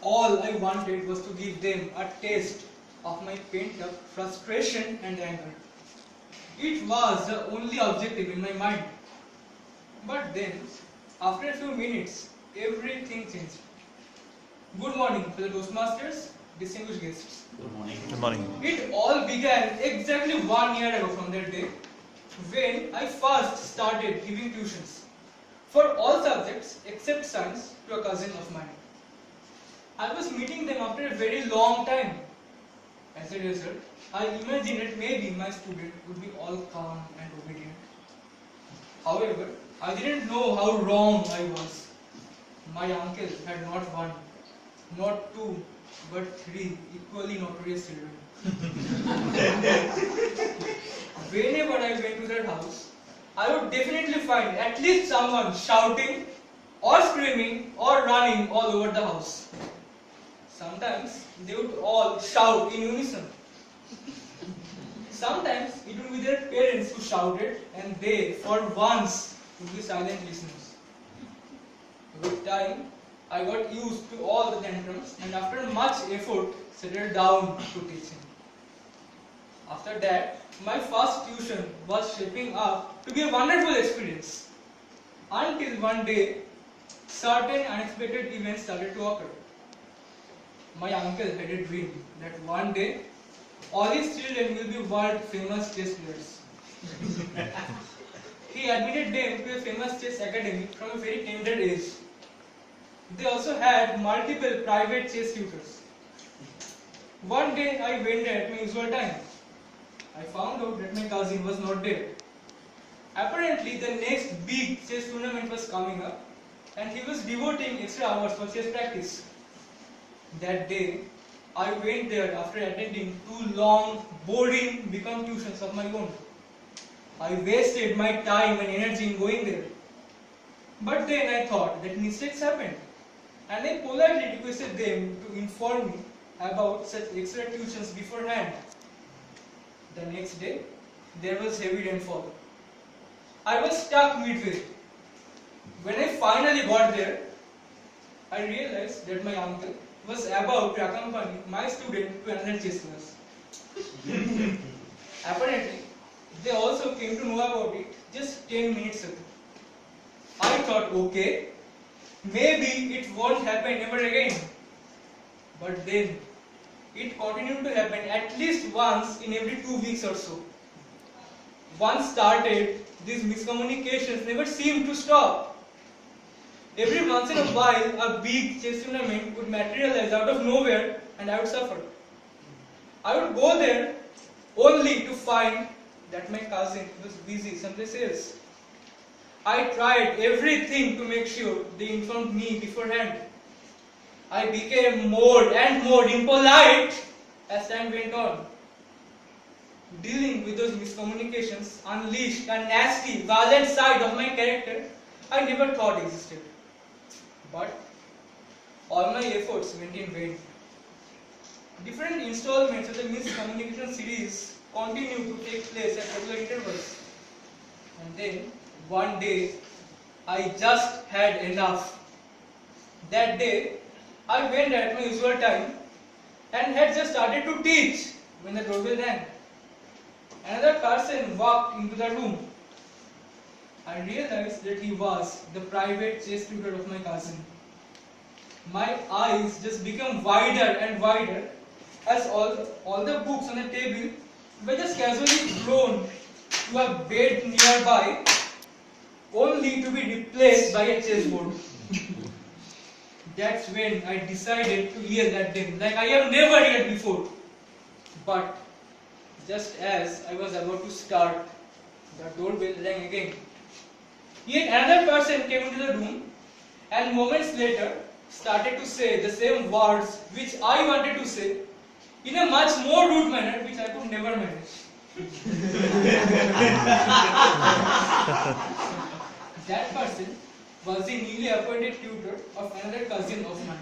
all I wanted was to give them a taste of my pent-up frustration and anger. It was the only objective in my mind. But then, after a few minutes, everything changed. Good morning, fellow Toastmasters, distinguished guests. Good morning. Good morning. It all began exactly 1 year ago from that day, when I first started giving tuitions for all subjects except science to a cousin of mine. I was meeting them after a very long time. As a result, I imagined that maybe my student would be all calm and obedient. However, I didn't know how wrong I was. My uncle had not one, not two, but three equally notorious children. Whenever I went to their house, I would definitely find at least someone shouting or screaming or running all over the house. Sometimes they would all shout in unison. Sometimes it would be their parents who shouted and they, for once, would be silent listeners. With time, I got used to all the tantrums and after much effort, settled down to teaching. After that, my first tuition was shaping up to be a wonderful experience. Until one day, certain unexpected events started to occur. My uncle had a dream that one day, all his children will be world famous chess players. He admitted them to a famous chess academy from a very tender age. They also had multiple private chess tutors. One day I went there at my usual time. I found out that my cousin was not there. Apparently the next big chess tournament was coming up and he was devoting extra hours for chess practice. That day, I went there after attending 2 long, boring become tuitions of my own. I wasted my time and energy in going there. But then I thought that mistakes happened and I politely requested them to inform me about such extra tuitions beforehand. The next day, there was heavy rainfall. I was stuck midway. When I finally got there, I realized that my uncle was about to accompany my student to another chess class. Apparently, they also came to know about it just 10 minutes ago. I thought, okay, maybe it won't happen ever again. But then, it continued to happen at least once in every 2 weeks or so. Once started, these miscommunications never seemed to stop. Every once in a while, a big chess tournament would materialize out of nowhere and I would suffer. I would go there only to find that my cousin was busy someplace else. I tried everything to make sure they informed me beforehand. I became more and more impolite as time went on. Dealing with those miscommunications unleashed a nasty, violent side of my character I never thought existed. But all my efforts went in vain. Different installments of the miscommunication series continued to take place at regular intervals. And then, one day, I just had enough. That day, I went at my usual time and had just started to teach when the doorbell rang. Another person walked into the room. I realized that he was the private chess tutor of my cousin. My eyes just became wider and wider as all the books on the table were just casually thrown to a bed nearby, only to be replaced by a chessboard. That's when I decided to yell at them like I have never yelled before. But just as I was about to start, the doorbell rang again. Yet another person came into the room and moments later started to say the same words which I wanted to say in a much more rude manner which I could never manage. That person was the newly appointed tutor of another cousin of mine.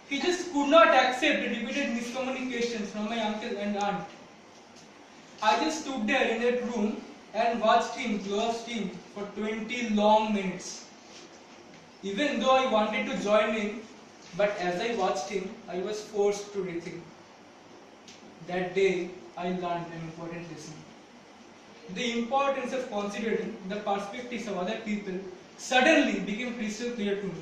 He just could not accept the repeated miscommunications from my uncle and aunt. I just stood there in that room and watched him blow off steam for 20 long minutes. Even though I wanted to join in, But as I watched him, I was forced to rethink. That day, I learned an important lesson. The importance of considering the perspectives of other people suddenly became crystal clear to me.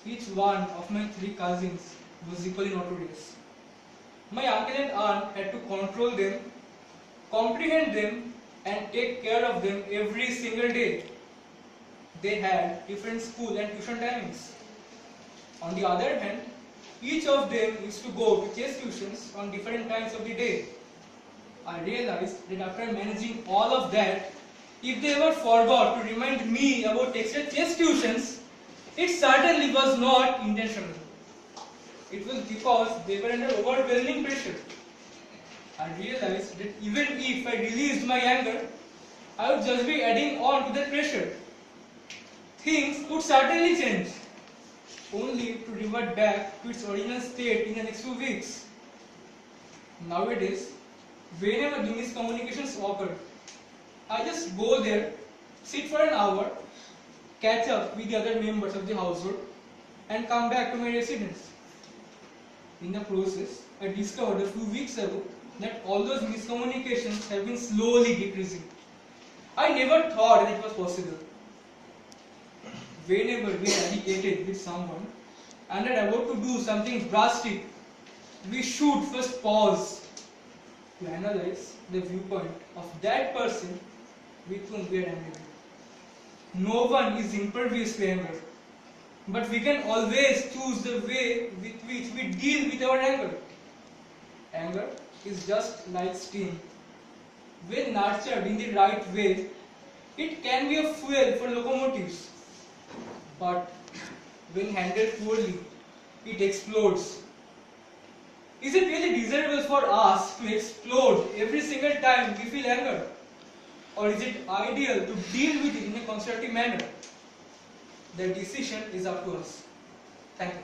Each one of my 3 cousins was equally notorious. My uncle and aunt had to control them, comprehend them, and take care of them every single day. They had different school and tuition timings. On the other hand, each of them used to go to chess tuitions on different times of the day. I realized that after managing all of that, if they ever forgot to remind me about extra chess tuitions, it certainly was not intentional. It was because they were under overwhelming pressure. I realized that even if I released my anger, I would just be adding on to that pressure. Things would certainly change, only to revert back to its original state in the next few weeks. Nowadays, whenever the miscommunications occur, I just go there, sit for an hour, catch up with the other members of the household, and come back to my residence. In the process, I discovered a few weeks ago that all those miscommunications have been slowly decreasing. I never thought that it was possible. Whenever we are agitated with someone and are about to do something drastic, we should first pause to analyze the viewpoint of that person with whom we are angry. No one is impervious to anger, but we can always choose the way with which we deal with our anger. Anger is just like steam. When nurtured in the right way, it can be a fuel for locomotives. But when handled poorly, it explodes. Is it really desirable for us to explode every single time we feel anger? Or is it ideal to deal with it in a constructive manner? The decision is up to us. Thank you.